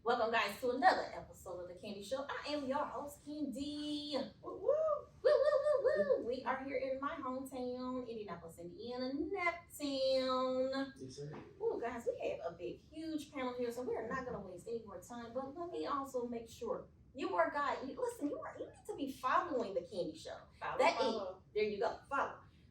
Welcome, guys, to another episode of the Candy Show. I am your host, Candy. Woo woo, woo woo woo woo. We are here in my hometown, Indianapolis, Indiana, Naptown. Yes, sir. Ooh, guys, we have a big, huge panel here, so we're not gonna waste any more time. But let me also make sure you are guys. Listen, you need to be following the Candy Show. Follow. There you go.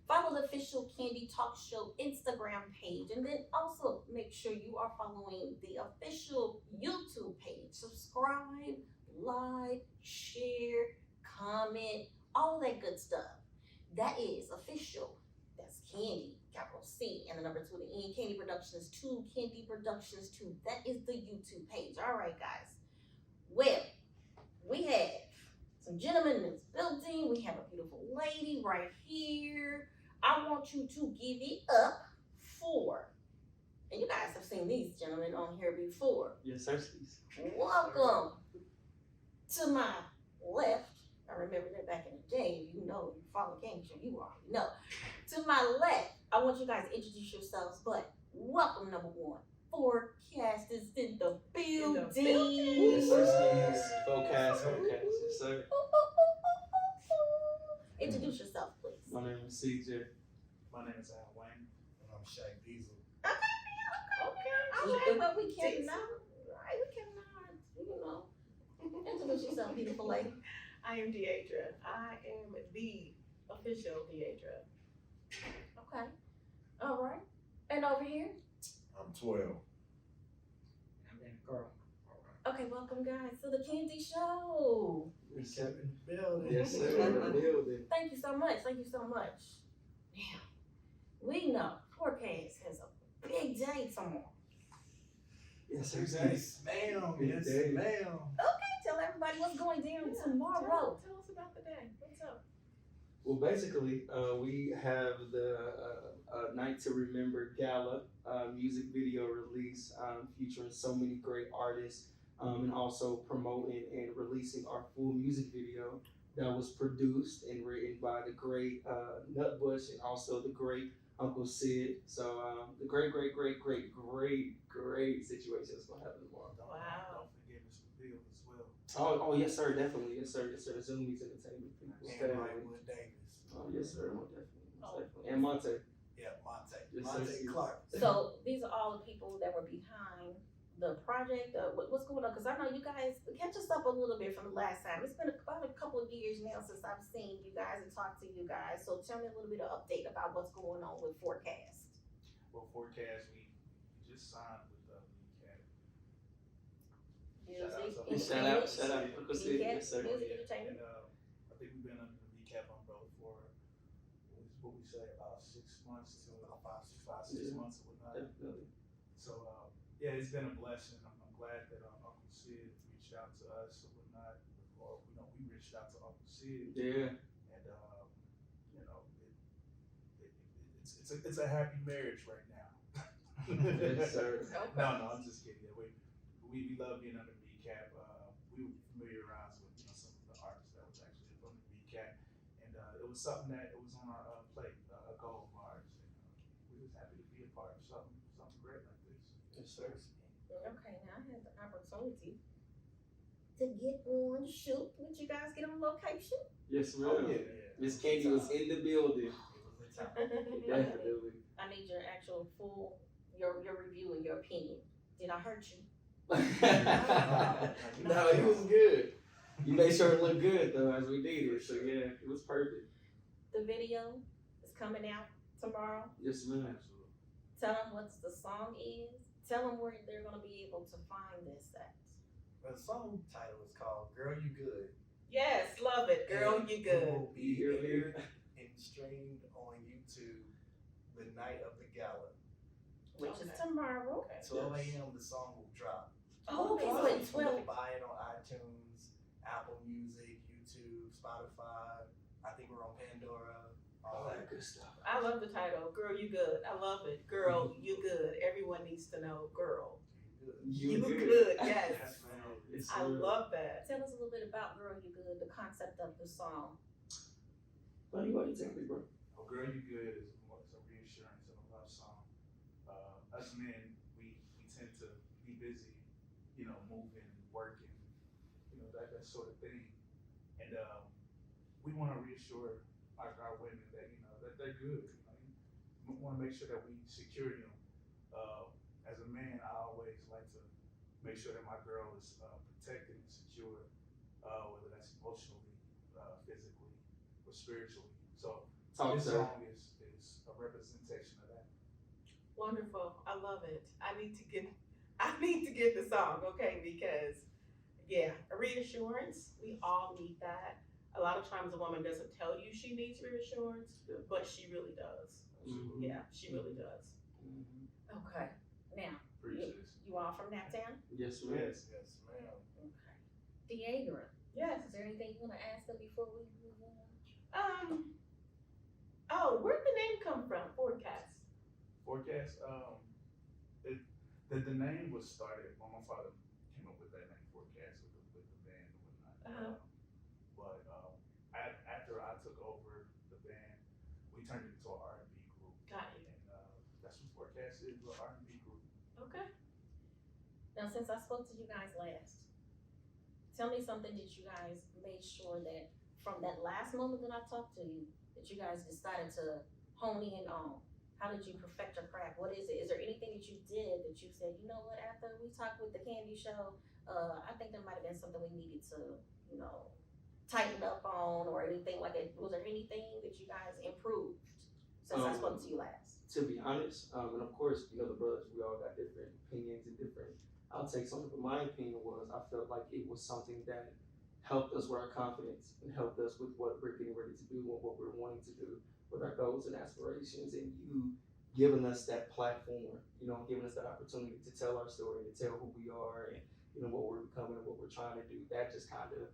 Follow the official Candy Talk Show Instagram page, and then also make sure you are following the official YouTube page. Subscribe, like, share, comment, all that good stuff. That is official. That's Candy, capital C, and the number 2 to the end. Candy Productions 2, Candy Productions 2. That is the YouTube page. All right, guys. Well, we have some gentlemen in this building. We have a beautiful lady right here. I want you to give it up for, and you guys have seen these gentlemen on here before. Yes, sir. Please. Welcome to my left. I remember that back in the day. You know, you follow Game Show, you already know. To my left, I want you guys to introduce yourselves, but welcome, number one. Forecast is in the building. Yes, sir. Forecast. Yes, sir. Introduce yourself, please. My name is CJ. My name is Al Wayne. And I'm Shaq Diesel. Okay, but we cannot, right? We cannot, introduce yourself, beautiful lady. I am Deidre. I am the official Deidre. Okay, all right. And over here? I'm 12. I'm Damon Karl. Okay, welcome guys to the Candy Show. We kept in the building. Yes, sir. In the building. Thank you so much. Now, we know Forecast has a big day tomorrow. Yes, sir. Yes, ma'am. Yes, ma'am. Okay, tell everybody what's going down tomorrow. Tell us about the day. What's up? Well, basically, we have the Night to Remember Gala music video release featuring so many great artists and also promoting and releasing our full music video that was produced and written by the great Nutbush and also the great Uncle Sid. So the great situation is going to happen tomorrow. Wow. Don't forget Mr. Bill as well. Oh, yes, sir, definitely. Yes, sir. Zoomies Entertainment. And Ryanwood Davis. Oh, yes, sir. Most definitely. Oh. And Monte. Yeah, Monte. Yes, Monte sir. Clark. So these are all the people that were behind the project. What's going on? Because I know you guys catch us up a little bit from the last time. It's been about a couple of years now since I've seen you guys and talked to you guys. So tell me a little bit of update about what's going on with Forecast. Well, Forecast, we just signed with Mecap. Shout out. Uncle Sid. Yes, sir. Music And entertainment. I think we've been under the Mecap umbrella for what we say about 6 months to about 6 months or whatnot. Definitely. So yeah, it's been a blessing. I'm glad that Uncle Sid reached out to us or whatnot, or we reached out to Uncle Sid. Yeah. And it's a happy marriage right now. Yes, sir. No, I'm just kidding. Yeah, we love being under Mecap. We were familiarized with some of the artists that was actually from the Mecap, and it was something that it was on our plate, a goal of ours. And, we're just happy to be a part of something great like this. Yes, sir. Okay, now I had the opportunity to get on shoot. Would you guys get on location? Yes, Oh, ma'am. yeah. Miss Candy was in the building. It was a time. Definitely. I need your actual full your review and your opinion. Did I hurt you? No, it was good. You made sure it looked good though as we did it. So yeah, it was perfect. The video is coming out tomorrow. Yes, ma'am. Absolutely. Tell them what the song is. Tell them where they're gonna be able to find this at. The song title is called Girl You Good. Yes, love it. Girl, And you It good. will be You hear me? aired and streamed on YouTube the night of the gala. Which is Okay. tomorrow. Okay. 12 a.m. the song will drop. Oh, okay, so You it's can 12. buy it on iTunes, Apple Music, YouTube, Spotify. I think we're on Pandora. All that good stuff. I love the title. Girl, you good. I love it. Girl, you good. Everyone needs to know, girl. You good. You good. Yes. Yes, ma'am. It's I love that. Tell us a little bit about Girl You Good, the concept of the song. Buddy, what you tell me, bro? Oh, Girl You Good is a reassurance and a love song. Us men, we tend to be busy, moving work and that sort of thing. And we want to reassure our women that that they're good. We want to make sure that we secure them. As a man, I always like to make sure that my girl is protected and secure, whether that's emotionally, physically, or spiritually. So this song is a representation of that. Wonderful. I love it. I need to get the song, okay? Because yeah, reassurance, we all need that. A lot of times a woman doesn't tell you she needs reassurance, but she really does. Mhm. Yeah, she really does. Mhm. Okay, now, Appreciate it. you all from Naptown? Yes, ma'am. Yes, ma'am. Okay. Deagra, Yes. is there anything you wanna ask her before we move on? Oh, where'd the name come from? Forecast. Forecast. The name was started when my father came up with that name Forecast with the band and whatnot. Uh-huh. But after I took over the band, we turned it into an R&B group, Got you. and that's what Forecast is, an R&B group. Okay. Now, since I spoke to you guys last, tell me something that you guys made sure that from that last moment that I talked to you, that you guys decided to hone in on. How did you perfect your craft? What is it? Is there anything that you did that you said, you know what, after we talked with the Candy Show, I think there might have been something we needed to, tighten up on or anything like that? Was there anything that you guys improved since I spoke to you last? To be honest, and of course, the brothers, we all got different opinions and different outtakes on it. But my opinion was, I felt like it was something that helped us with our confidence and helped us with what we're getting ready to do and what we're wanting to do with our goals and aspirations. And you giving us that platform, giving us that opportunity to tell our story, to tell who we are and, what we're becoming and what we're trying to do. That just kind of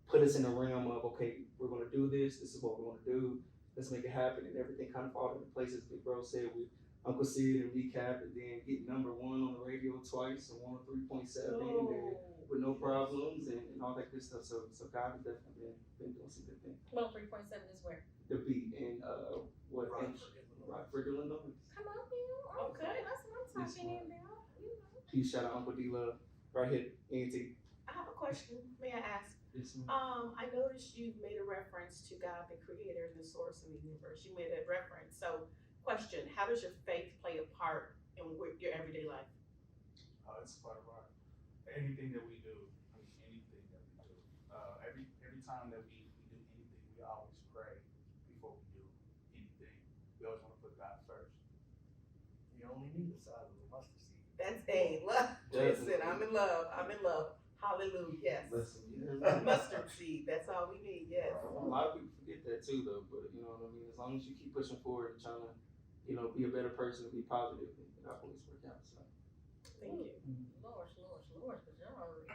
put us in the realm of, okay, we're going to do this. This is what we want to do. Let's make it happen. And everything kind of falls into place, as Big Bro said, with Uncle Sid and Mecap, and then get number 1 on the radio twice and 103.7 and then with no problems and all that good stuff. So God has definitely been doing some good things. Well, 3.7 is where? The beat and Rockford, Illinois. Come on, man. Okay. That's what I'm talking about. Peace, shout out Uncle D Love. Right here, Auntie. I have a question. May I ask? Yes, ma'am. I noticed you made a reference to God, the creator, the source of the universe. You made a reference. So, question, how does your faith play a part in your everyday life? It's part of anything that we do. Anything that we do. Every time that we do anything, we always pray before we do anything. We always want to put God first. You only need the size of a mustard seed. That's love. Listen, I'm in love. Hallelujah. Yes. Listen, A mustard seed. That's all we need. Yes. A lot of people forget that too, though. But you know what I mean. As long as you keep pushing forward and trying to, be a better person, be positive, and I always work out. So. Thank you. Lord, because y'all already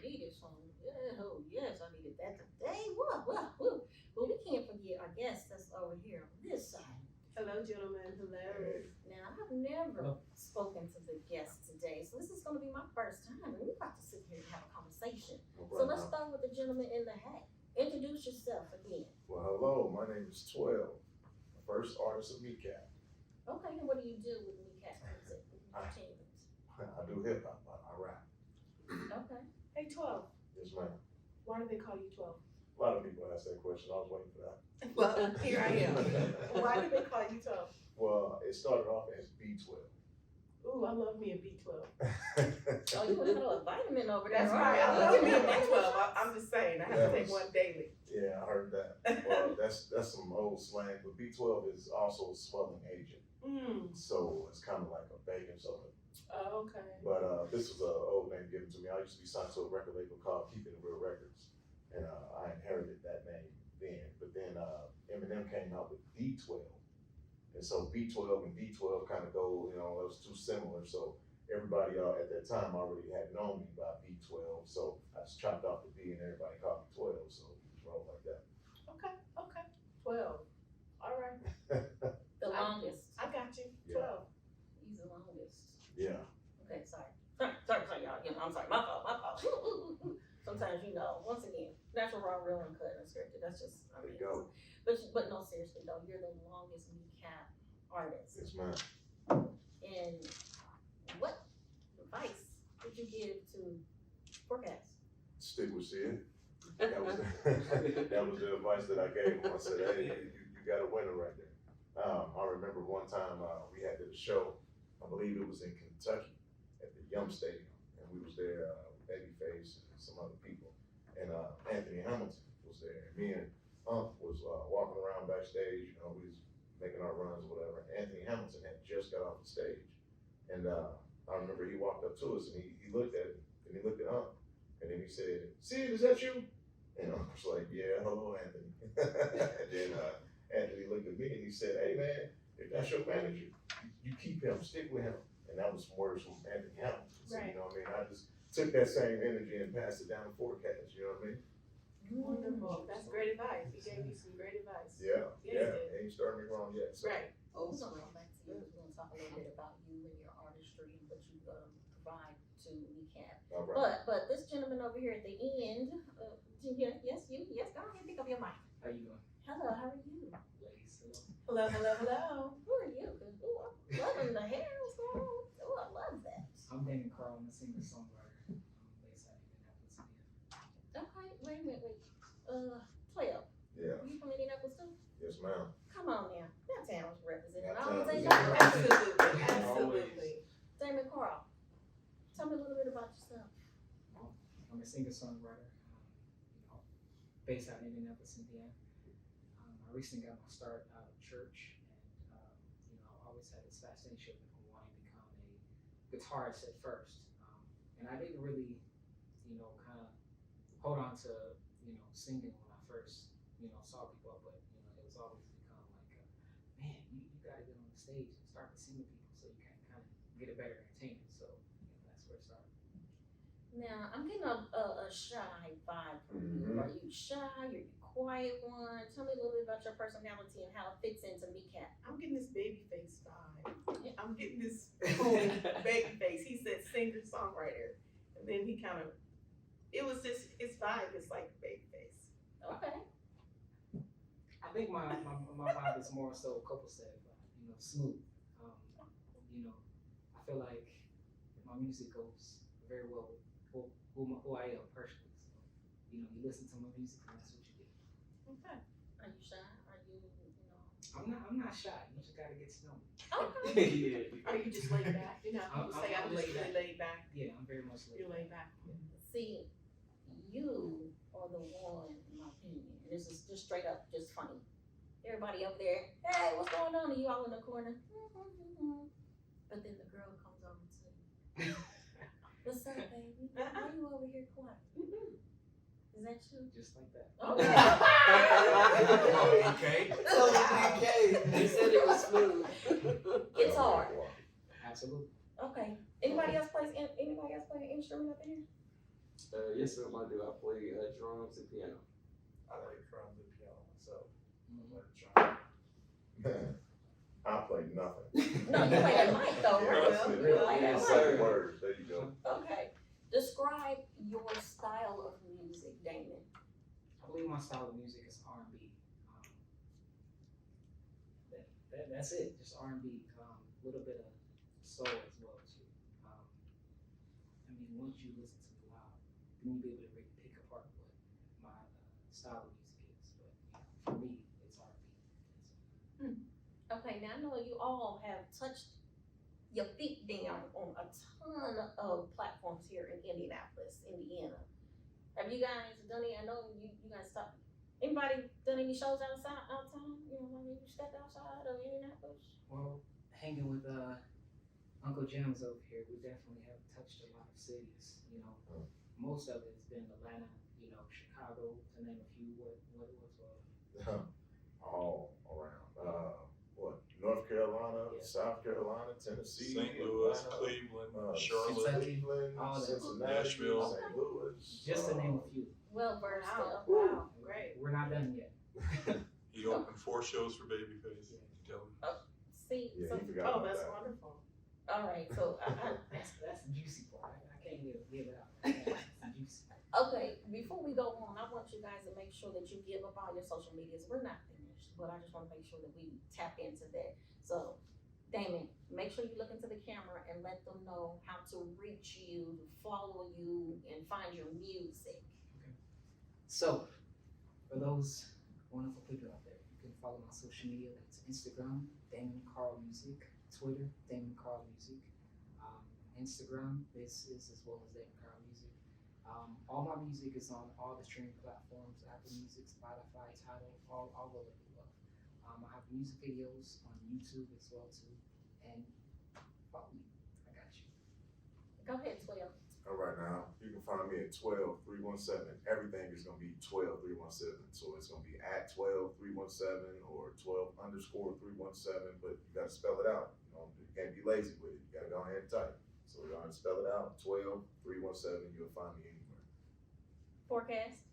needed some. Yeah, oh yes, I needed that today. Well, we can't forget our guest that's over here on this side. Hello, gentlemen. Hello. Now, I've never spoken to the guest today, so this is going to be my first time, and we're about to sit here and have a conversation. So let's start with the gentleman in the hat. Introduce yourself again. Well, hello, my name is 12, the first artist of Mecap. Okay, and what do you do with Mecap music? I do hip hop, I rap. Okay. Hey, 12. Yes, ma'am. Why do they call you 12? A lot of people ask that question. I was waiting for that. Well, here I am. Why do they call you 12? Well, it started off as B12. Ooh, I love me a B12. Oh, you want to throw a vitamin over there? That's right. I love me a B12. I'm just saying, I have to take one daily. Yeah, I heard that. Well, that's some old slang, but B12 is also a swelling agent. So it's kind of like a baking soda. Oh, okay. But this was an old name given to me. I used to be signed to a record label called Keeping It Real Records. And I inherited that name then. But then Eminem came out with D12. And so B12 and D12 kind of go, it was too similar. So everybody at that time already had known me by B12. So I just chopped off the B and everybody called me 12. So it rolled like that. Okay. 12. All right. The longest. I got you. Yeah. 12. He's the longest. Yeah. Okay, sorry, y'all. I'm sorry, my fault. Sometimes, once again, natural, raw, real, and cut, unscripted. That's just, There you go. But no, seriously though, you're the longest Mecap artist. Yes, ma'am. And what advice would you give to Forecast? stick with Sid. That was that was the advice that I gave him. I said, hey, you got a winner right there. I remember one time we had a show. I believe it was in Kentucky at the Yum Stadium, and we was there with Babyface and some other people, and Anthony Hamilton was there. And me and was walking around backstage. You know, we was making our runs or whatever. Anthony Hamilton had just got off the stage, and I remember he walked up to us and he looked at me and he looked at and then he said, "Sid, is that you?" And I was like, "Yeah, hello, Anthony." And then Anthony looked at me and he said, "Hey man, if that's your manager, you keep him, stick with him." And that was some words from Anthony Hamilton. So, Right. you know what I mean? I just took that same energy and passed it down to Forecast, you know what I mean? Wonderful. That's great advice. He gave you some great advice. Yeah, Yeah, yeah, he did. ain't starting me wrong yet. So. Right. We're gonna come back to you. We're gonna talk a little bit about you and your artistry and what you provide to Mecap. All right. But this gentleman over here at the end, yes, you, yes, go ahead, pick up your mic. How you doing? Hello, how are you? Ladies, hello. Hello, hello, hello. Who are you? Cause I'm loving the hair. What's going on? Oh, I love that. I'm Damon Karl. I'm a singer-songwriter. Based out of Indianapolis, Indiana. Okay, wait a minute, wait. 12. Yeah, You from Indianapolis too? yes, ma'am. Come on now. That town was represented. I That don't think town is Absolutely, absolutely. Damon Karl. Tell me a little bit about yourself. I'm a singer-songwriter. Based out of Indianapolis, Indiana. I recently got my start out of church, and I always had this fascination with wanting to become a guitarist at first, and I didn't really, kind of hold on to, singing when I first, saw people, but it was always become like, man, you got to get on the stage and start to sing with people, so you can kind of get a better entertainment. So that's where it started. Now, I'm getting a shy vibe from you. Are you shy? Are you quiet one? Tell me a little bit about your personality and how it fits into Mecap. I'm getting this baby face vibe. I'm getting this whole baby face. He said singer songwriter, and then he kind of, it was just his vibe is like baby face. Okay. I think my vibe is more so copacetic, smooth. I feel like my music goes very well with who I am personally. So, you listen to my music and that's what you get. Okay. Are you shy? Are you, I'm not shy. You just gotta get to know me. Okay. Yeah. Are you just laid back? You know, people say I'm just really laid back. Yeah, I'm very much You're laid back. See, you are the one, in my opinion, and this is just straight up, just funny. Everybody up there, hey, what's going on? And you all in the corner. But then the girl comes over to you. What's up, baby? Why you over here quiet? Is that you? Just like that. Okay. Okay. He said it was smooth. Guitar. Absolutely. Okay. Anybody else play an instrument up in here? Yes, ma'am, I do. I play drums and piano. I like drums and piano myself. I play nothing. No, you play the mic though, Yeah, right? that's it. You play Yes, that sir. mic. Words, there you go. Okay. Describe your style of music, Damon. I believe my style of music is R&B. That's it, just R&B. A little bit of soul as well too. Once you listen to it loud, then you'll be able to really pick apart what my style of music is. But for me, it's R&B. Okay, now I know you all have touched your feet down on a ton of platforms here in Indianapolis, Indiana. Have you guys done it? I know you guys stopped. Anybody done any shows outside? When you stepped outside of Indianapolis? Well, hanging with Uncle Jim's over here, we definitely have touched a lot of cities. Most of it has been Atlanta, Chicago, to name a few. What it was. All around. North Carolina, Yeah. South Carolina, Tennessee, St. Louis, Atlanta, Cleveland, Charlotte. Kentucky, Cleveland, all that. Cincinnati, Nashville. St. Louis. Just to name a few. Well versed. Wow. Woo. Wow. Great. We're not done yet. He opened 4 shows for Babyface. Yeah. Tell him. See, Yeah, so, you forgot Oh, about that's that. wonderful. all right, so That's the juicy part. I can't give it out. That's the juicy part. okay, before we go on, I want you guys to make sure that you give up all your social medias. We're not finished, but I just want to make sure that we tap into that. So, Damon, make sure you look into the camera and let them know how to reach you, follow you, and find your music. So, for those wonderful people out there, you can follow my social media. That's Instagram, Damon Karl Music, Twitter, Damon Karl Music, Instagram, this is as well as Damon Karl Music. All my music is on all the streaming platforms, Apple Music, Spotify, Tidal, all of the above. I have music videos on YouTube as well too, and follow me. I got you. Go ahead, 12. All right, now you can find me at 12317. Everything is gonna be 12317. So it's gonna be at 12317 or 12_317. But you gotta spell it out. You can't be lazy with it. You gotta go ahead and type. So we're gonna spell it out. 12317. You'll find me anywhere. Forecast.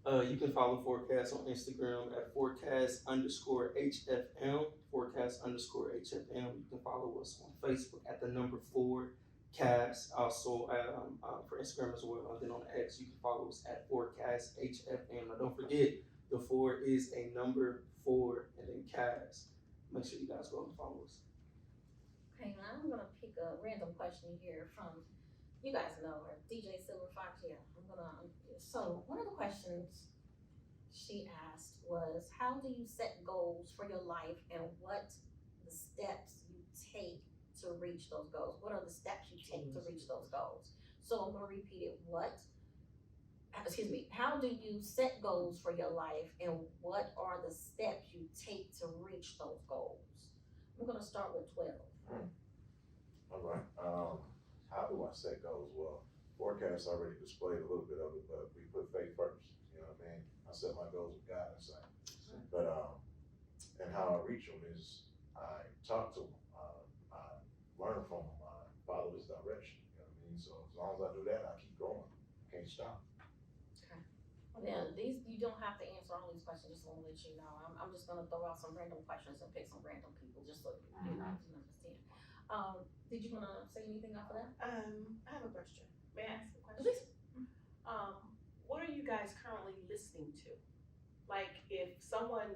You can follow Forecast on Instagram at forecast_HFM, forecast_HFM. You can follow us on Facebook at the number 4Cast, also for Instagram as well. And then on X, you can follow us at forecastHFM. Now don't forget, the 4 is a number 4 and then cast. Make sure you guys go and follow us. Okay, now I'm gonna pick a random question here from, you guys know her, DJ Silver Fox. Yeah, so one of the questions she asked was, how do you set goals for your life and what the steps you take to reach those goals? What are the steps you take to reach those goals? So I'm gonna repeat it. How do you set goals for your life and what are the steps you take to reach those goals? I'm gonna start with 12. All right. How do I set goals? Well, Forecast already displayed a little bit of it, but we put faith first. You know what I mean? I set my goals with God inside. But and how I reach them is I talk to them. I learn from them. I follow his direction. You know what I mean? So as long as I do that, I keep going. I can't stop. Now, you don't have to answer all these questions, just want to let you know. I'm just gonna throw out some random questions and pick some random people, just so you guys can understand. Did you wanna say anything after that? I have a question. May I ask a question? Please. What are you guys currently listening to? Like, if someone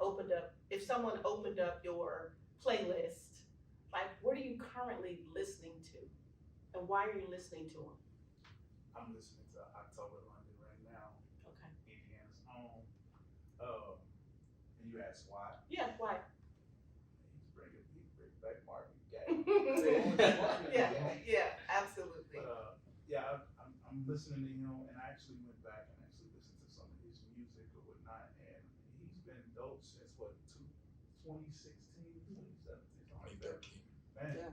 opened up your playlist, like, what are you currently listening to? And why are you listening to them? I'm listening to October London right now, Okay. Indiana's own. And you asked why? Yeah, why? He's bringing back Marvin Gaye. yeah, absolutely. But yeah, I'm listening to him, and I actually went back and actually listened to some of his music or whatnot, and he's been dope since 2016, 2017, something like that. 2013. Man, Yeah.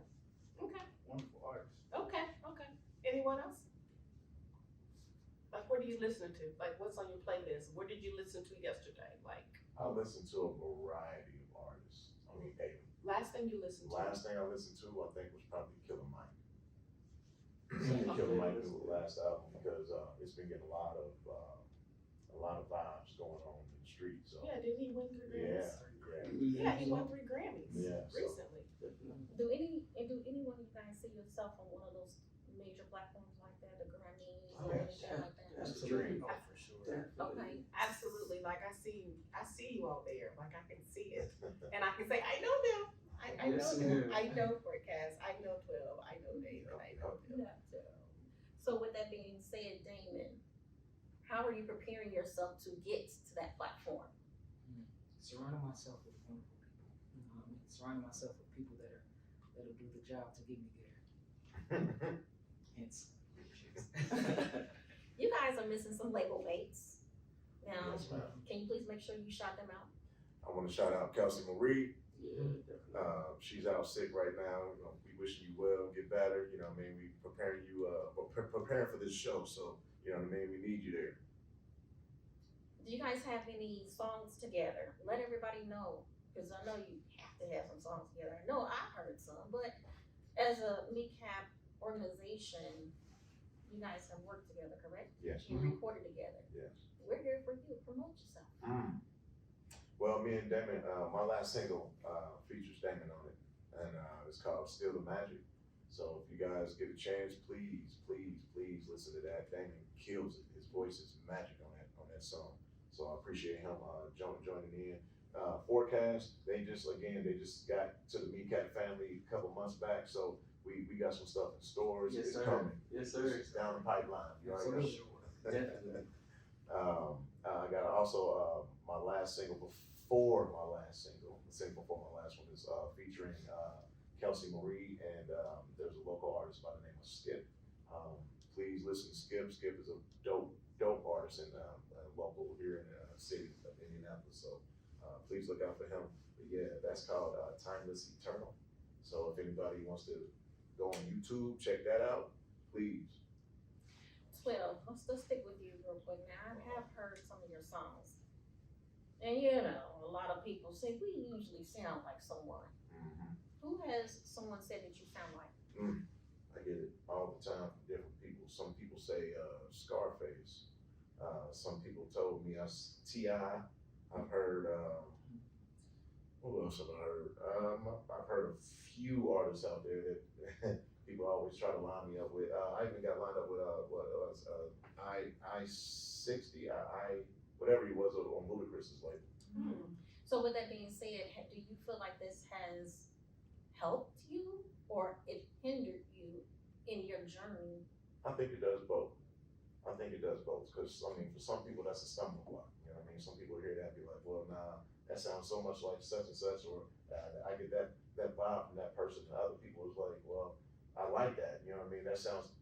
Okay. wonderful artist. Okay. Anyone else? Like, what are you listening to? Like, what's on your playlist? What did you listen to yesterday? Like, I listen to a variety of artists. I mean, last thing you listened to? last thing I listened to, I think, was probably Killer Mike. Killer Mike is the last album because it's been getting a lot of vibes going on in the street. So Yeah, didn't he win 3 Grammys? yeah. Yeah, he won 3 Grammys Yeah, so- recently. Do anyone of you guys see yourself on one of those major platforms like that, the Grammys or Yes. anything like that? That's Stream. Oh, for sure. Okay. Absolutely. Like, I see you all there. Like, I can see it. And I can say, I know them. I know Yes, them. ma'am. I know Forecast. I know 12. I know David. I know them. So with that being said, Damon, how are you preparing yourself to get to that platform? Surrounding myself with wonderful people. Surrounding myself with people that'll do the job to get me there. Hence. You guys are missing some label mates. Now, Yes, ma'am. can you please make sure you shout them out? I want to shout out Kelsey Marie. Yeah, definitely. She's out sick right now. You know, we wishing you well, get better. You know what I mean? We preparing you, preparing for this show. So, you know what I mean? We need you there. Do you guys have any songs together? Let everybody know, because I know you have to have some songs together. I know I heard some, but as a Mecap organization, you guys have worked together, correct? Yes. You recorded together. Yes. We're here for you. Promote yourself. Well, me and Damon, my last single features Damon on it, and it's called "Still the Magic." So if you guys get a chance, please listen to that. Damon kills it. His voice is magic on that song. So I appreciate him joining in. Forecast, they just got to the Mecap family a couple months back, so we got some stuff in stores. Yes, It's sir. coming. Yes, sir. It's down the pipeline. You already know. Definitely. I got also my last single before my last single, the single before my last one is featuring Kelsey Marie and there's a local artist by the name of Skip. Please listen to Skip. Skip is a dope artist in local here in the city of Indianapolis. So please look out for him. But yeah, that's called Timeless Eternal. So if anybody wants to go on YouTube, check that out, please. 12. Let's stick with you real quick. Now, I have heard some of your songs. And you know, a lot of people say we usually sound like someone. Mm-hmm. Who has someone said that you sound like? I get it all the time from different people. Some people say Scarface. Some people told me I T.I. I've heard, what else have I heard? I've heard a few artists out there that people always try to line me up with. I even got lined up with I-60, whatever he was on Ludacris's label. So with that being said, do you feel like this has helped you or it hindered you in your journey? I think it does both. Because I mean, for some people that's a stumbling block. You know what I mean? Some people hear that and be like, well, nah, that sounds so much like such and such, or I get that vibe from that person. And other people is like, well, I like that. You know what I mean? That sounds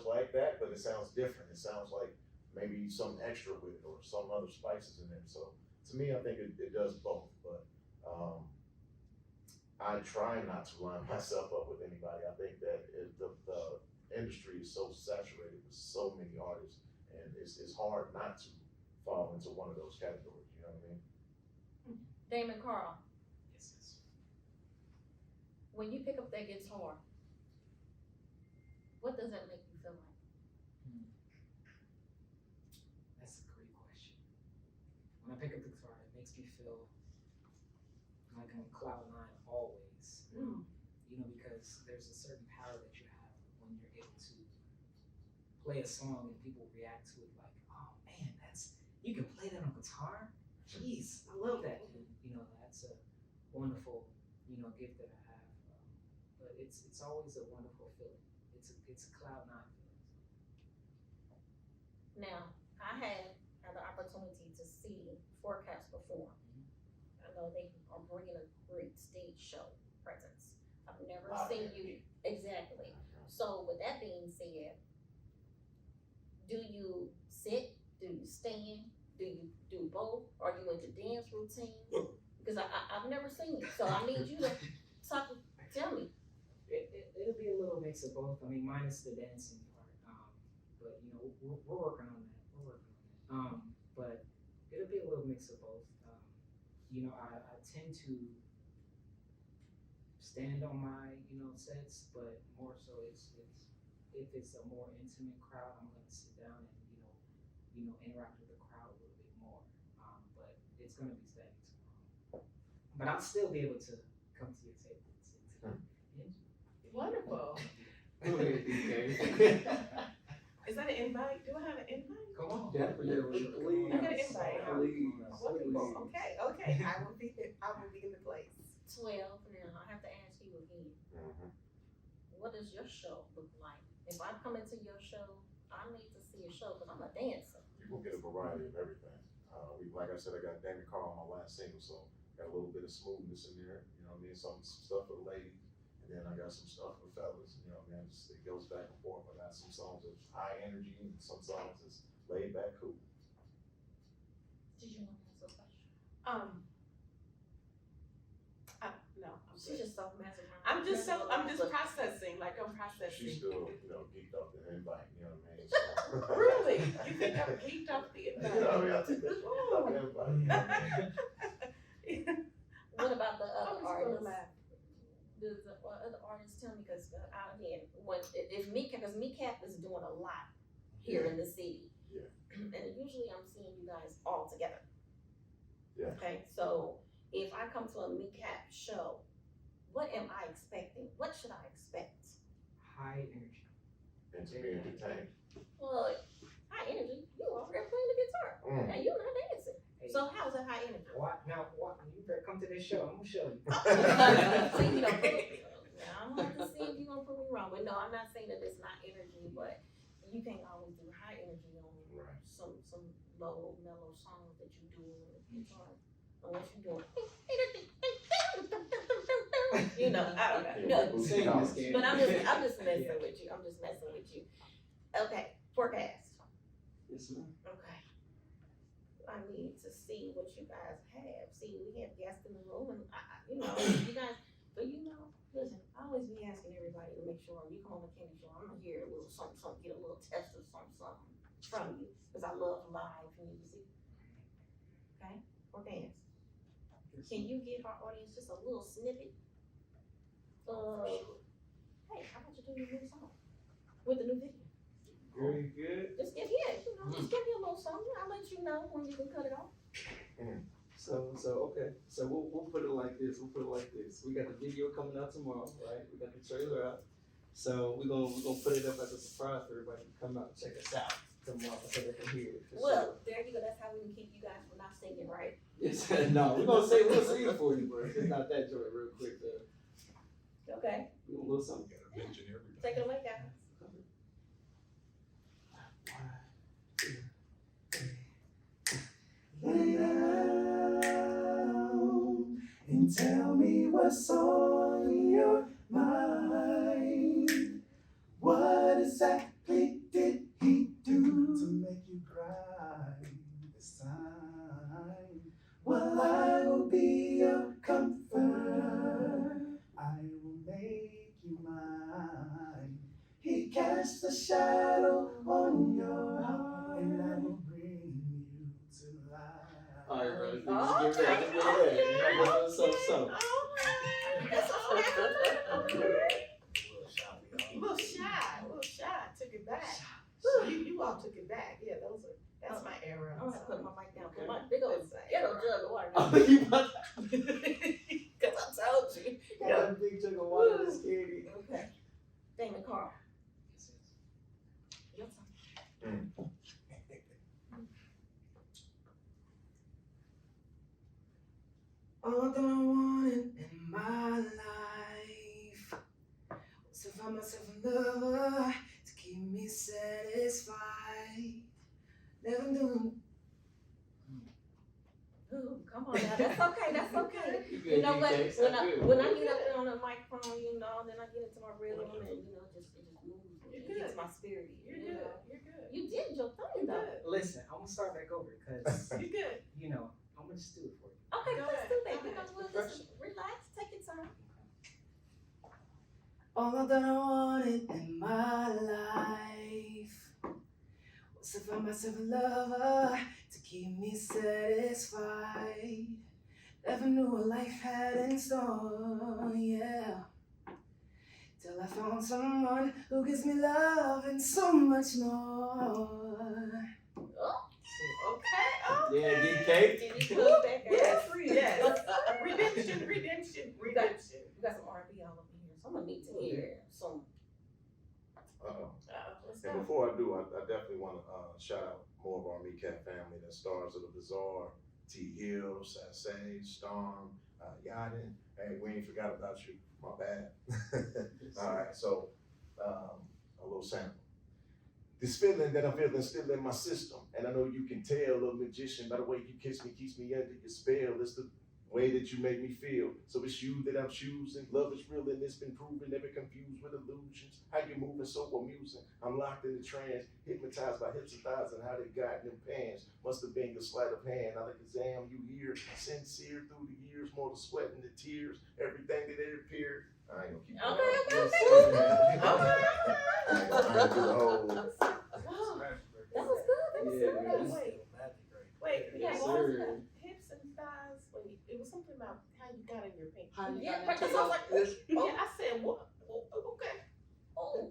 like that, but it sounds different. It sounds like maybe some extra with it or some other spices in there. So to me, I think it does both. But I try not to line myself up with anybody. I think that the industry is so saturated with so many artists, and it's hard not to fall into one of those categories. You know what I mean? Damon Karl, Yes. when you pick up that guitar, what does that make you feel like? That's a great question. When I pick up the guitar, it makes me feel like I'm on cloud nine always. You know, because there's a certain power that you have when you're able to play a song and people react to it like, oh man, you can play that on guitar? Jeez, I love that. And, you know, that's a wonderful, gift that I have. But it's always a wonderful feeling. It's a cloud nine feeling. Now, I had the opportunity to see Forecast perform. I know they are bringing a great stage show presence. I've never seen you exactly. So with that being said, do you sit? Do you stand? Do you do both? Are you into dance routines? Because I've never seen it, so I need you to tell me. It'll be a little mix of both. I mean, minus the dancing part. But we're working on that. But it'll be a little mix of both. I tend to stand on my sets, but more so if it's a more intimate crowd, I'm gonna sit down and interact with the crowd a little bit more. But it's gonna be standing tomorrow. But I'll still be able to come to your table and sit to Wonderful. Go ahead, DK. Is that an invite? Do I have an invite? Come on. Definitely, please. I got an invite. Please. Wonderful. Okay. I will be in the place. 12 now. I have to ask you again. What does your show look like? If I come into your show, I need to see a show because I'm a dancer. You're gonna get a variety of everything. Like I said, I got Damon Karl on my last single, so got a little bit of smoothness in there. You know what I mean? Some stuff for the ladies, and then I got some stuff for fellas. You know what I mean? It goes back and forth. I got some songs that's high energy and some songs that's laid back cool. Did you want to ask a question? No. She's just so massive. I'm just processing. Like I'm processing. She's still, geeked off the invite. You know what I mean? So. Really? You think I'm geeked off the invite? You know what I mean? I think that's off the invite. What about the other artists? Laugh. Does the other artists tell me? Because again, if Mecap is doing a lot here in the city, and usually I'm seeing you guys all together. Yeah. Okay, so if I come to a Mecap show, what am I expecting? What should I expect? High energy. And to be entertained. Well, high energy. You over there playing the guitar, and you're not dancing. Hey, So how's that high energy? what? You better come to this show. I'm gonna show you. See, I'm gonna have to see if you're gonna prove me wrong. But no, I'm not saying that it's not energy, but you can't always do high energy on Right. some slow, mellow songs that you do on the guitar. Unless you're doing, you know, I don't know. Yeah, No, Sing this game. but I'm just messing with you. I'm just messing with you. Okay, forecast. Yes, ma'am. Okay. I need to see what you guys have. See, we have guests in the room, and you know, you guys. But you know, listen, I always be asking everybody to make sure when you come on the Candy Show, I'm gonna hear a little something, get a little test or something from you, because I love live music. Okay, forecast. Can you give our audience just a little snippet of, hey, how about you do your new song with the new video? Very good. Just give me a little something. I'll let you know when you can cut it off. So okay. So we'll put it like this. We got the video coming out tomorrow, right? We got the trailer out. So we're gonna put it up as a surprise for everybody to come out and check us out tomorrow so they can hear it. Well, there you go. That's how we can keep you guys from not singing, right? Yes. No, we'll sing it for you, bro. It's not that joy real quick though. Okay. We want a little something. You gotta mention everything. Take it away, guys. Lay down and tell me what's on your mind. What exactly did he do to make you cry this time? Well, I will be your comfort. I will make you mine. He cast a shadow on your heart, and I will bring you to life. All right, bro. Just give it that. A little shy. Took it back. You all took it back. Yeah, that's my era. I'm gonna put my mic down. Okay. Put my big old ghetto jug of water. Oh, you about Because I told you. got a big jug of water in this candy. Okay. Damon Karl. Your turn. All that I wanted in my life was to find myself a lover to keep me satisfied. Never knew. Ooh, come on now. That's okay. That's okay. You You know what? James. When That's I good. when I get up there on the microphone, you know, then I get into my rhythm and it just moves. You're It good. gets my spirit. You're you good. know. You're good. You did your thing You're though. good. Listen, I'm gonna start back over because You're good. you know I'm gonna just do it for you. Okay, Go let's ahead. do that. Go You know, ahead. we'll just relax, take your time. All that I wanted in my life was to find myself a lover to keep me satisfied. Never knew what life had in store, yeah. Till I found someone who gives me love and so much more. Okay. Oh. Yeah, get cake. Did you come back? Yes. Redemption. You got some R&B all up in here. Someone need to hear some. Let's And go. before I do, I definitely want to shout out more of our Mecap family, the stars of the Bazaar, T. Hill, Sassay, Storm, Yadin. Hey, we ain't forgot about you. My bad. All right, so a little sample. This feeling that I'm feeling still in my system, and I know you can tell, little magician, by the way you kiss me, keeps me under your spell. It's the way that you make me feel. So it's you that I'm choosing. Love is real and it's been proven, never confused with illusions. How you moving so amusing. I'm locked in the trance, hypnotized by hips and thighs and how they got them pants. Must have been your sleight of hand. I like exam you here, sincere through the years, more the sweat and the tears, everything that it appeared. I ain't gonna keep going. That was good. Yeah, man. Wait. Yeah, Yes, What was sir. that? Hips and thighs. Wait, it was something about how you got in your pants. Yeah, but that's all like. Yeah, I said what? Okay. Oh,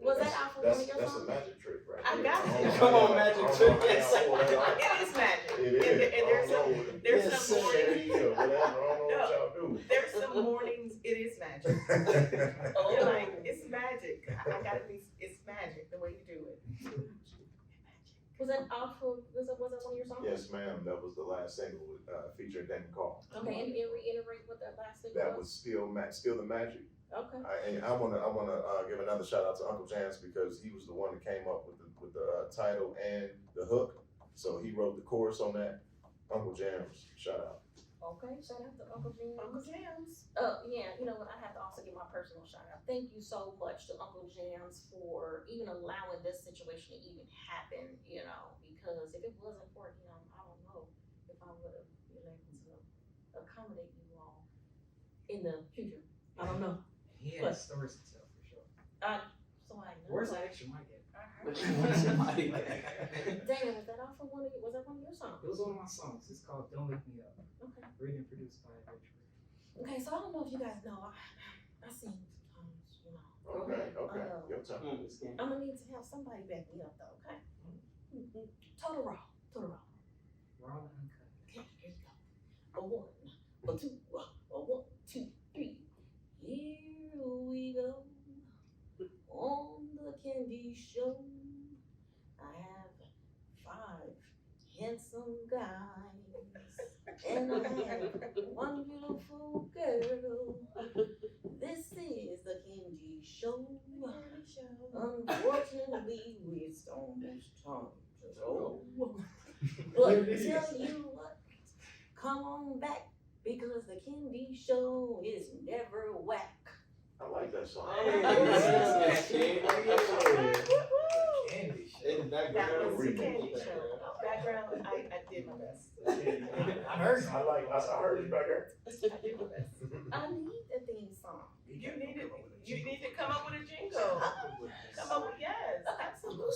was that out for one That's of your a songs? magic trick, right? I there. got don't it. know Come how on, y'all- magic I don't trick, know how yes. y'all pull that off. It is magic. It And is. there's I don't know. there's Yes, some sir. mornings. Or whatever. I don't know what y'all do. There's some mornings it is magic. Oh. You're like, it's magic. I gotta be. It's magic the way you do it. Was that out for? Was that one of your songs? Yes, ma'am. That was the last single with, featuring Damon Karl. Okay, and reiterate what that last thing That was. was Still the Magic. Okay. And I wanna give another shout out to Uncle Jans because he was the one that came up with the title and the hook. So he wrote the chorus on that. Uncle Jams, shout out. Okay, shout out to Uncle Jim. Uncle Jams. Yeah, you know what? I have to also give my personal shout out. Thank you so much to Uncle Jams for even allowing this situation to even happen, you know, because if it wasn't for him, I don't know if I would have been able to accommodate you all in the future. I don't know. He But- has stories to tell for sure. So I know. Where's that extra mic at? I heard. Damon, was that off of one of your, was that one of your songs? It was one of my songs. It's called "Don't Wake Me Up," Okay. written and produced by Rich. Okay, so I don't know if you guys know, I sing sometimes, you know. Okay, okay, your Come turn. on, Miss Kim. I'm gonna need to have somebody back me up though, okay? Total raw, total raw. Raw and uncut. Okay, here you go. A one, a two, a 1, 2, 3. Here we go on the Candy Show. I have 5 handsome guys, and I have 1 beautiful girl. This is the Candy Show. Unfortunately, it's almost time to go. But tell you what, come on back, because the Candy Show is never whack. I like that song. Candy In the show. That background. was the Candy Show. Background, I did my best. I heard I like, I heard you back there. I did my best. I need a theme song. You need to come up with a jingle. Come up with, yes, absolutely.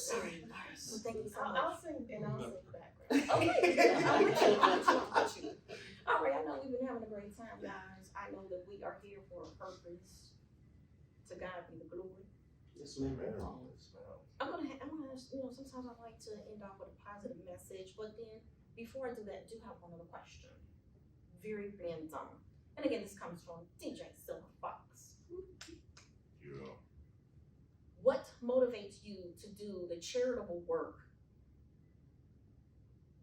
So thank you so much. I'll sing, and I'll sing background. Okay, I'm with you, I'm with you, I'm with you. All right, I know we've been having a great time, guys. I know that we are here for a purpose. To God be the glory. Yes, ma'am. I'm gonna ask, you know, sometimes I like to end off with a positive message, but then before I do that, I do have one other question. Very random. And again, this comes from DJ Silver Fox. Yeah. What motivates you to do the charitable work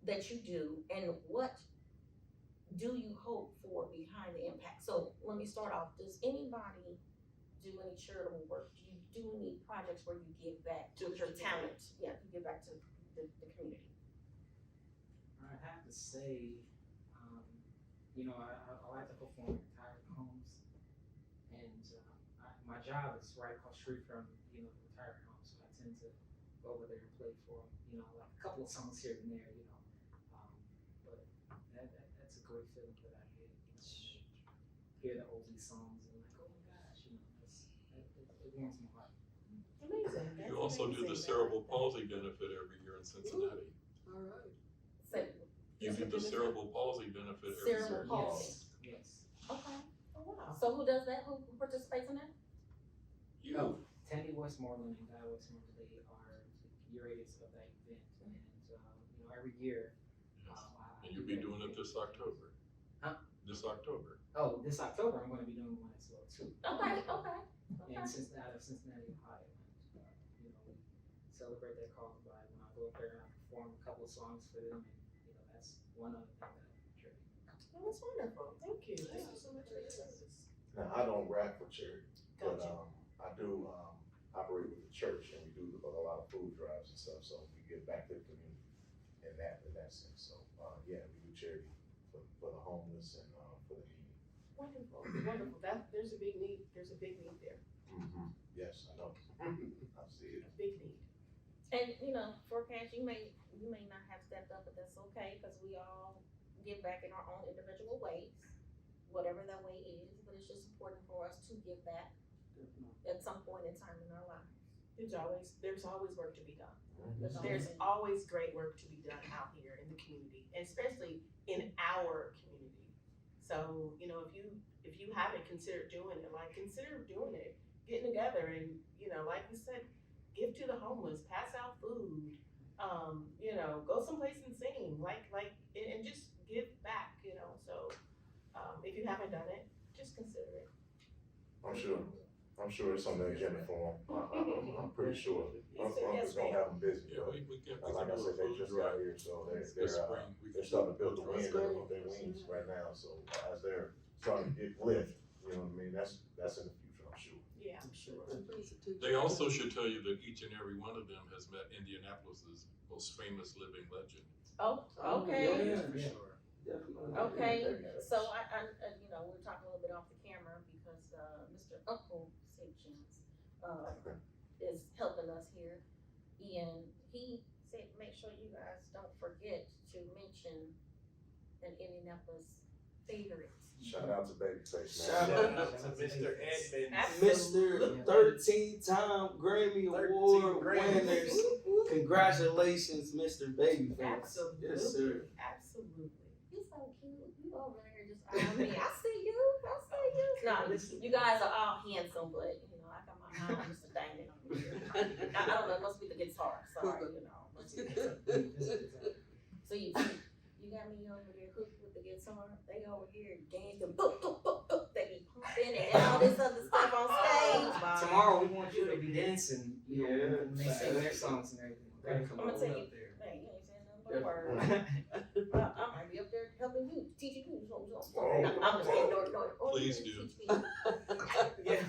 that you do, and what do you hope for behind the impact? So let me start off. Does anybody do any charitable work? Do you do any projects where you give back to your talent? Yeah, you give back to the community. I have to say, you know, I like to perform in retirement homes, and my job is right across the street from, you know, the retirement home, so I tend to go over there and play for them, you know, like a couple of songs here and there, you know, but that's a great feeling that I get, you know, hear the oldie songs and like, oh my gosh, you know, it warms my heart. Amazing. You also do the cerebral palsy benefit every year in Cincinnati. Alright. You do the cerebral palsy benefit every year. Cerebral palsy. Yes. Okay. Oh, wow. So who does that? Who participates in that? You, Tandy Westmoreland and Guy Westmoreland, they are the curators of that event, and you know, every year. and you'll be doing it this October. Huh? This October. Oh, this October I'm going to be doing one as well too. Okay, okay. In Cincinnati, Ohio. And, you know, we celebrate that cause by when I go up there and I perform a couple of songs for them, and you know, that's one other thing that I contribute. Oh, that's wonderful. Thank you. Thank you so much for your service. Now, I don't rap for charity, but, Gotcha. I do, operate with the church, and we do a lot of food drives and stuff, so we give back to the community in that sense. So, yeah, we do charity for the homeless and, for the needy. Wonderful, wonderful. There's a big need. There's a big need there. Mm-hmm. Yes, I know. I see it. A big need. And you know, forecast, you may not have stepped up, but that's okay, because we all give back in our own individual ways, whatever that way is. But it's just important for us to give back at some point in time in our lives. There's always work to be done. That's all I'm There's saying. always great work to be done out here in the community, and especially in our community. So, you know, if you haven't considered doing it, like, consider doing it, getting together and, you know, like you said, give to the homeless, pass out food, you know, go someplace and sing, and just give back, you know. So, if you haven't done it, just consider it. I'm sure it's on the agenda for them. I'm pretty sure. I'm just gonna have them busy, Yeah, but we can like I do said, a they food just drive got here, so this they're spring. We they're can starting to do build the a wind food drive. underneath their wings right now, so as they're starting to get lift, you know what I mean, that's in the future, I'm sure. Yeah, I'm sure. They also should tell you that each and every one of them has met Indianapolis's most famous living legend, Oh, okay. Yeah. For Yeah. sure. Definitely. Okay, Yeah. so I you know, we were talking a little bit off the camera because, Mr. Uncle St. James, is helping us here. And he said, make sure you guys don't forget to mention an Indianapolis favorite. Shout out to Babyface, man. Shout Shout out to Mr. Edmonds. Absolutely. Mr. 13-time Grammy 13 Award Grammys. winners. Congratulations, Mr. Babyface. Absolutely. Yes, sir. Absolutely. You're so cute. You over there just eyeing me. I see you. I see you. No, you guys are all handsome, but you know, I got my eye on Mr. Damon over here. I don't know. It must be the guitar. Sorry, you know. Must be the guitar. So you got me over there hooked with the guitar. They over here dancing, boop, boop, boop, boop. They be pumping and all this other stuff on stage. Tomorrow we want you to be dancing. You know, Yeah. when they sing their songs and everything. Okay? I'm gonna tell you, Up there. hey, you ain't saying nothing but a word. I might be up there helping you, teaching you something. I'm just saying, no, Please do. teach me. Yeah.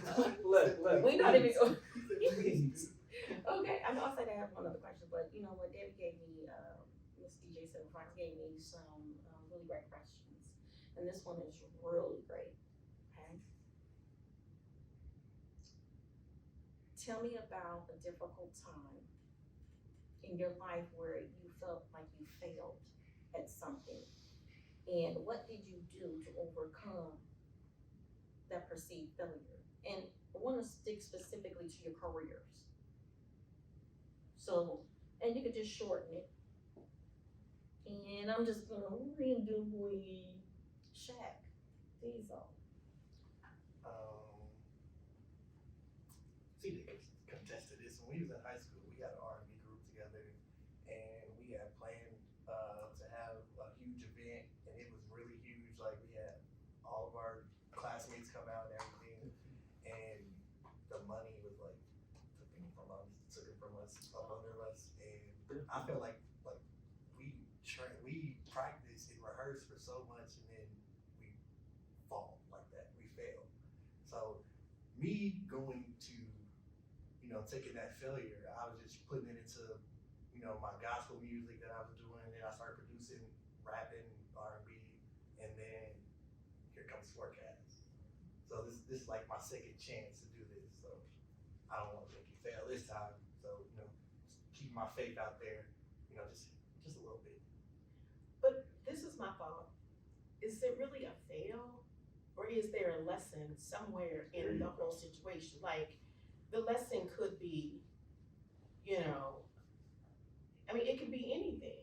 Look. We not even. Please. Okay, I know I said I have one other question, but you know what, Debbie gave me, Miss DJ Silver Fox gave me some really great questions, and this one is really great. Okay. Tell me about a difficult time in your life where you felt like you failed at something, and what did you do to overcome that perceived failure? And I want to stick specifically to your careers. So, and you could just shorten it. And I'm just gonna randomly Shaq Diesel. See, they contest to this. When we was in high school, we had an R&B group together, and we had planned to have a huge event, and it was really huge. Like, we had all of our classmates come out and everything, and the money was like took it from us, up under us, and I felt like we practiced and rehearsed for so much, and then we fall like that. We fail. So me going to, taking that failure, I was just putting it into, my gospel music that I was doing, and then I started producing, rapping, R&B, and then here comes Forecast. So this is like my second chance to do this. So I don't want to make you fail this time. So keep my faith out there, just a little bit. But this is my thought. Is it really a fail? Or is there a lesson somewhere in the whole situation? Like, the lesson could be, it could be anything.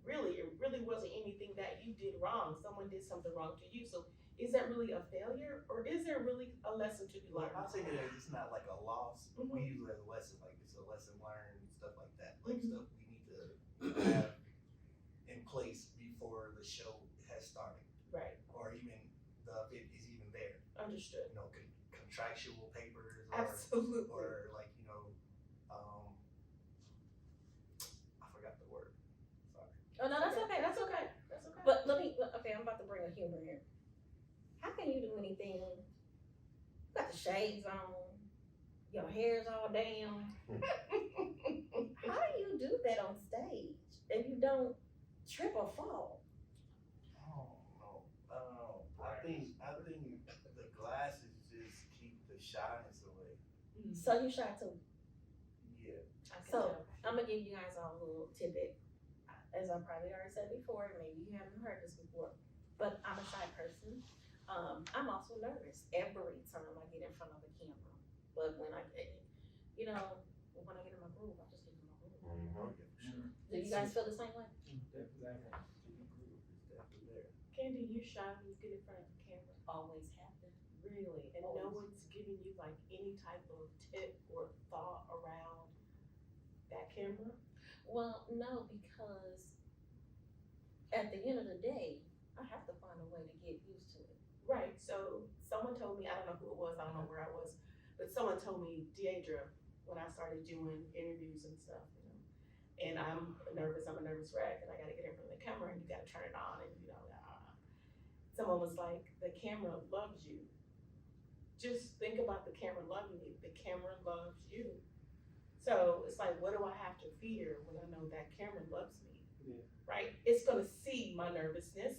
Really, it really wasn't anything that you did wrong. Someone did something wrong to you. So is that really a failure? Or is there really a lesson to be Like, learned? I take it as it's not like a loss. Mhm. We use it as a lesson, like it's a lesson learned, stuff like that. Like Mhm. stuff we need to have in place before the show has started, Right. or even the event is even there. Understood. Contractual papers, Absolutely. or like I forgot the word. Sorry. Oh no, that's okay. That's okay. That's okay. But okay, I'm about to bring a humor here. How can you do anything? You got the shades on, your hair's all down. How do you do that on stage and you don't trip or fall? I think the glasses just keep the shyness away. So you shy too. Yeah. I can So tell. I'm gonna give you guys all a little tidbit. As I probably already said before, maybe you haven't heard this before, but I'm a shy person. I'm also nervous every time I get in front of a camera. But when I get, when I get in my groove, I just get in my groove. Mhm. Do you guys feel the same way? Definitely there. Candy, you shy when you get in front of the camera? Always happen. Really? And no one's giving you like any type of tip or thought around that camera? Well, no, because at the end of the day, I have to find a way to get used to it. Right. So someone told me, I don't know who it was, I don't know where I was, but someone told me, Deidre, when I started doing interviews and stuff, and I'm a nervous wreck, and I gotta get in front of the camera, and you gotta turn it on, and someone was like, the camera loves you. Just think about the camera loving you. The camera loves you. So it's like, what do I have to fear when I know that camera loves me? Yeah. right? It's gonna see my nervousness.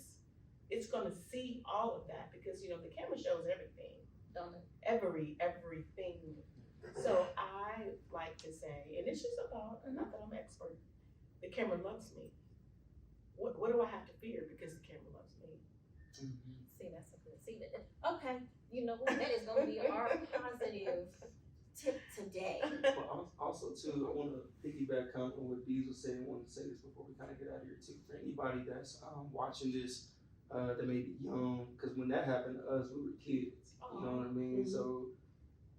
It's gonna see all of that because the camera shows everything, Don't it? everything. So I like to say, and it's just about, not that I'm an expert, the camera loves me. What do I have to fear because the camera loves me? See, that's a good. See that. Okay, you know what? That is gonna be our positive tip today. Well, also too, I want to piggyback on what Bees was saying. I want to say this before we kind of get out of here too. For anybody that's watching this, that may be young, because when that happened to us, we were kids. You know what I mean? Mhm. So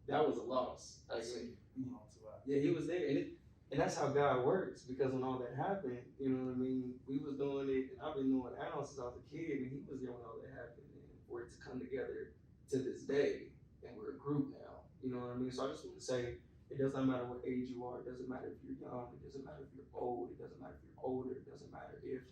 that was a loss. Like, yeah, he was there, and that's how God works. Because when all that happened, you know what I mean, we was doing it, and I've been doing Al since I was a kid, and he was there when all that happened, and for it to come together to this day, and we're a group now. You know what I mean? So I just want to say, it doesn't matter what age you are. It doesn't matter if you're young. It doesn't matter if you're old. It doesn't matter if you're older. It doesn't matter if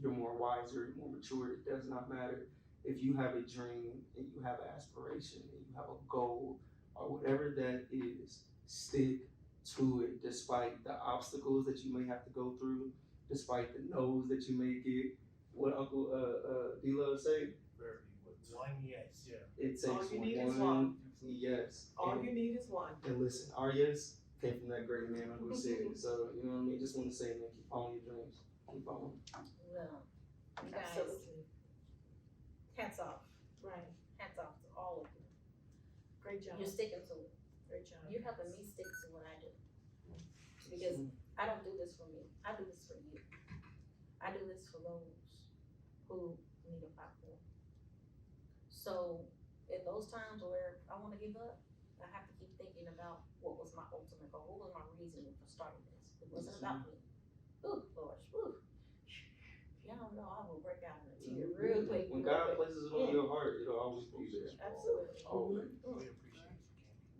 you're more wiser, more mature. It does not matter if you have a dream and you have an aspiration and you have a goal or whatever that is. Stick to it despite the obstacles that you may have to go through, despite the no's that you may get. What Uncle D-Love say? One yes. Yeah. It takes All you need is one one. yes. All And- you need is one. And listen, our yes came from that great man who said it. So, you know what I mean? Just want to say, man, keep following your dreams. Keep following. Well, you guys, Absolutely. hats off. Right. Hats off to all of you. Great job. You're sticking to it. Great job. You're helping me stick to what I do. Because I don't do this for me. I do this for you. I do this for those who need a platform. So in those times where I want to give up, I have to keep thinking about what was my ultimate goal. What was my reasoning for starting this? It wasn't about me. Ooh, Lord, ooh. Y'all know I will break out in a tear real quick. When God places it on your heart, it'll always be there. Absolutely. Always. We appreciate you, Candy.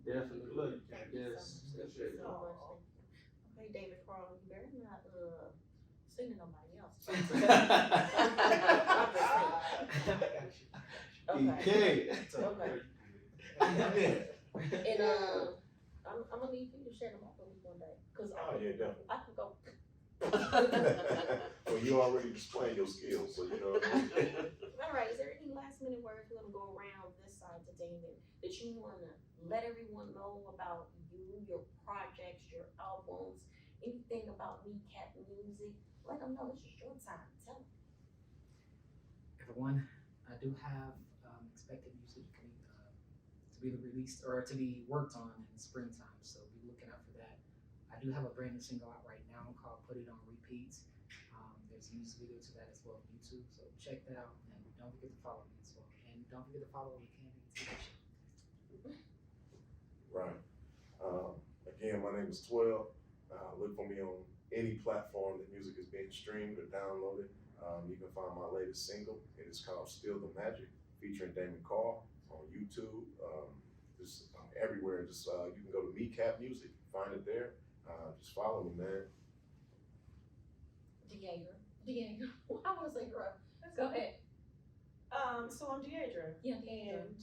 Definitely. Love you, Thank you Yes. so much. Definitely. So much. Okay, David Karl, you better not sing to nobody else. Okay. Okay. Okay. And I'm gonna need you to share them off with me one day, cause Oh, yeah, definitely. I can go. Well, you already displaying your skills, so you know what I mean? All right, is there any last minute words we're gonna go around this side to Damon that you wanna let everyone know about you, your projects, your albums, anything about Mecap music? Let them know this is your time. Tell them. Everyone, I do have expected music coming to be released or to be worked on in springtime, so be looking out for that. I do have a brand new single out right now called "Put It On Repeat." There's a music video to that as well on YouTube, so check that out, and don't forget to follow me as well, and don't forget to follow the Candy TV. Right. Again, my name is 12. Look for me on any platform that music is being streamed or downloaded. You can find my latest single. It is called "Still the Magic," featuring Damon Karl on YouTube. Just everywhere. Just you can go to Mecap Music, find it there. Just follow me, man. Deidre. I wanna say girl. Go ahead. So I'm Deidre. Yeah, Deidre. And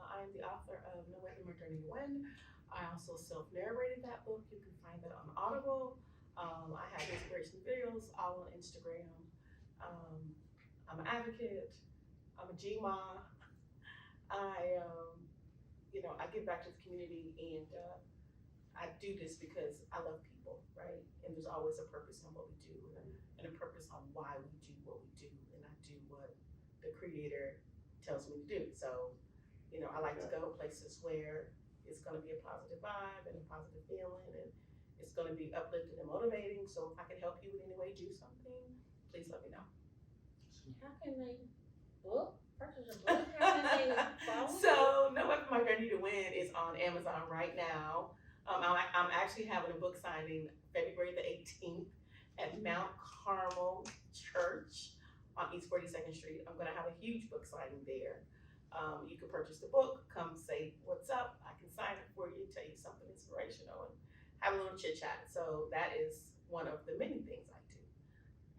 I'm the author of No Weapon Maternity When. I also self-narrated that book. You can find that on Audible. I have inspiration videos all on Instagram. I'm an advocate. I'm a GMA. I give back to the community, and I do this because I love people, right? And there's always a purpose on what we do, and a purpose on why we do what we do, and I do what the Creator tells me to do. So, I like to go places where it's going to be a positive vibe and a positive feeling, and it's going to be uplifting and motivating. So if I can help you in any way do something, please let me know. How can they purchase your book? How can they follow you? So No Weapon My Journey to Win is on Amazon right now. I'm actually having a book signing February the 18th at Mount Carmel Church on East 42nd Street. I'm gonna have a huge book signing there. You can purchase the book, come say what's up, I can sign it for you, tell you something inspirational, and have a little chit chat. So that is one of the many things I do.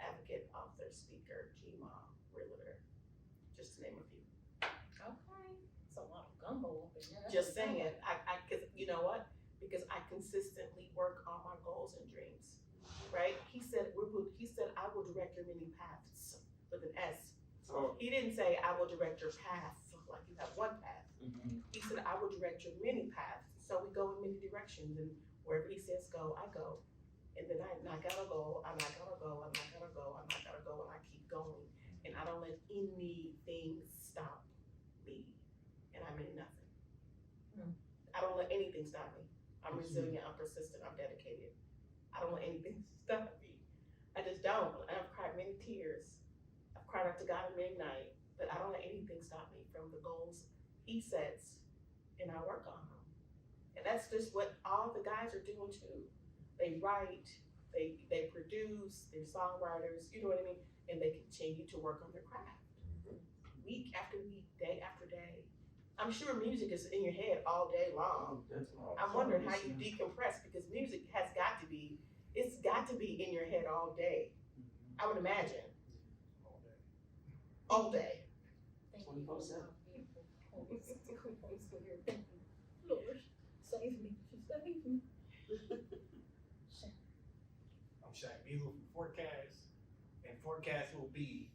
Advocate, author, speaker, GMA, realtor, just to name a few. Okay. It's a lot of gumbo up in there. Just saying it, cause you know what? Because I consistently work on my goals and dreams, right? He said I will do your many paths with an S. Oh. He didn't say, I will direct your path, like you have one path. He said, I will direct your many paths. So we go in many directions, and wherever he says go, I go. And then I gotta go, I'm not gonna go, I'm not gonna go, I'm not gonna go, and I keep going. And I don't let anything stop me. And I mean nothing. I don't let anything stop me. I'm resilient, I'm persistent, I'm dedicated. I don't let anything stop me. I just don't. And I've cried many tears. I've cried out to God at midnight, but I don't let anything stop me from the goals he sets, and I work on them. And that's just what all the guys are doing too. They write, they produce, they're songwriters, you know what I mean? And they continue to work on their craft. Week after week, day after day. I'm sure music is in your head all day long. I'm wondering how you decompress, because music has got to be, it's got to be in your head all day. I would imagine. All day. 24/7. Lord, save me, save me. I'm Shaq Beagle from Forecast, and Forecast will be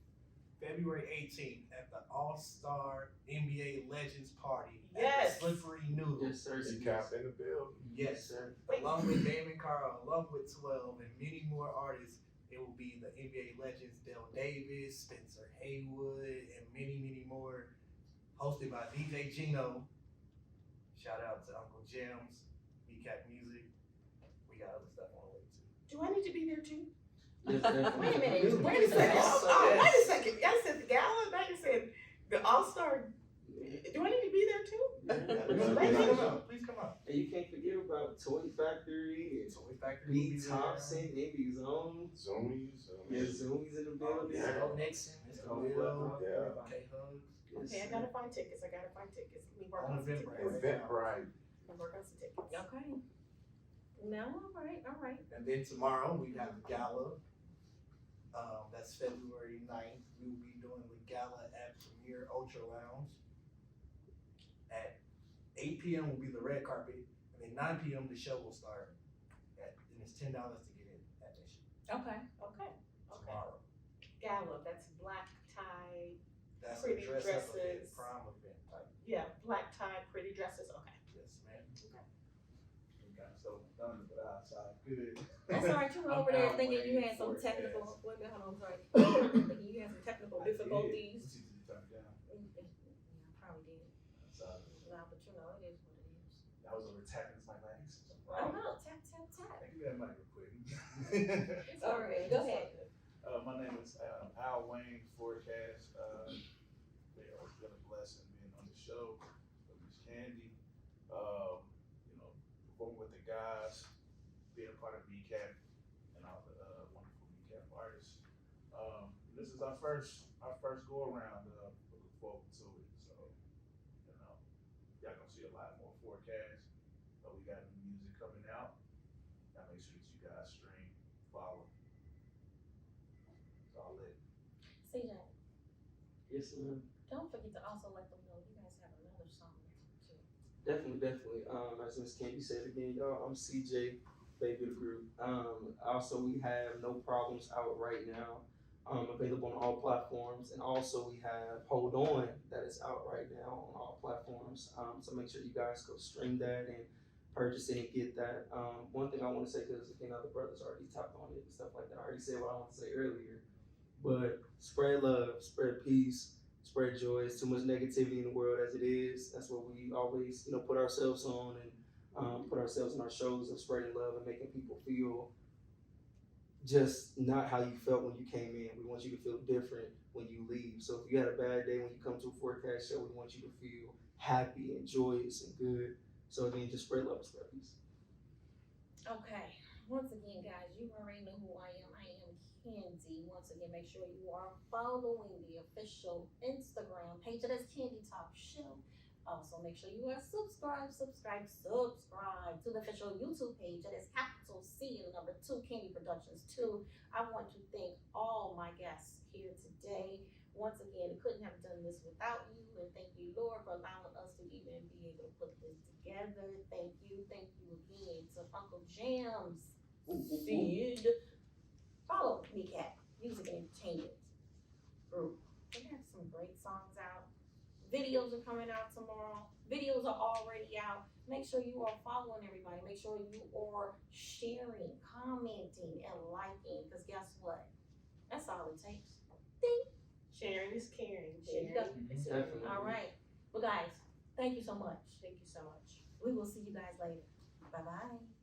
February 18th at the All-Star NBA Legends Party Yes. at the Slippery Noodle. Yes, sir. Mecap in the building. Yes, sir. along with Damon Karl, along with 12, and many more artists. It will be the NBA legends Dale Davis, Spencer Haywood, and many, many more. Hosted by DJ Gino. Shout out to Uncle Jim's, Mecap Music. We got other stuff on the way too. Do I need to be there too? Yes, definitely. Wait a minute, wait a second. Wait a second. Y'all said the gala, now you said the All-Star. Do I need to be there too? Please come out. And you can't forget about Toy Factory and Toy Factory will B be there. Thompson, Envy Zone. Zoomies. Yeah, Zoomies in the building. Yeah. Joe Nixon, Mr. Oh, Will, yeah. K Hugs. Okay, I gotta find tickets. Let me work On on some tickets. Eventbrite. Eventbrite. Let me work on some tickets. Okay. No, all right. And then tomorrow we have the gala. That's February 9th. We will be doing the gala at Premier Ultra Lounge. At 8 p.m. will be the red carpet, and then 9 p.m. the show will start. And it's $10 to get in admission Okay. tomorrow. Gala, that's black tie, That's Pretty a dress up event, dresses. prom event type. yeah, black tie, pretty dresses, okay. Yes, ma'am. Okay. We got so done, but outside good. That's all right. You were I'm over there out thinking you waiting had some for it, technical. yes. Wait a minute, hold on. I'm sorry. Thinking you had some technical I did. difficulties. It's easy to turn it down. Yeah, I probably did. Outside. No, but you know, it is what it is. I was over tapping my legs. I don't know. Tap, tap, tap. Thank you that mic real quick. It's all right. Go ahead. My name is Al Wayne Forecast. They always been a blessing being on the show. Miss Candy, performing with the guys, being a part of Mecap and all the wonderful Mecap artists. This is our first go around. Looking forward to it. So, y'all gonna see a lot more Forecast. We got new music coming out. Gotta make sure that you guys stream, follow. It's all lit. CJ, Yes, ma'am. don't forget to also let them know you guys have another song too. Definitely. As Miss Candy said again, y'all, I'm CJ, baby of the group. Also, we have No Problems out right now, available on all platforms, and also we have Hold On that is out right now on all platforms. So make sure you guys go stream that and purchase it and get that. One thing I want to say, because again, other brothers already tapped on it and stuff like that. I already said what I want to say earlier, but spread love, spread peace. Spread joy. It's too much negativity in the world as it is. That's what we always, put ourselves on and put ourselves in our shows of spreading love and making people feel just not how you felt when you came in. We want you to feel different when you leave. So if you had a bad day when you come to a Forecast show, we want you to feel happy and joyous and good. So again, just spread love, spread peace. Okay. Once again, guys, you already know who I am. I am Candy. Once again, make sure you are following the official Instagram page. That is Candy Talk Show. Also, make sure you are subscribe to the official YouTube page. That is capital C and number 2, Candy Productions 2. I want to thank all my guests here today. Once again, I couldn't have done this without you. And thank you, Lord, for allowing us to even be able to put this together. Thank you again to Uncle Jams. Sid. Follow Mecap music and entertainment group. They have some great songs out. Videos are coming out tomorrow. Videos are already out. Make sure you are following everybody. Make sure you are sharing, commenting, and liking. Because guess what? That's all it takes. Sharing is caring. There you Sharing go. is Definitely. caring. All right. Well, guys, thank you so much. Thank you so much. We will see you guys later. Bye bye.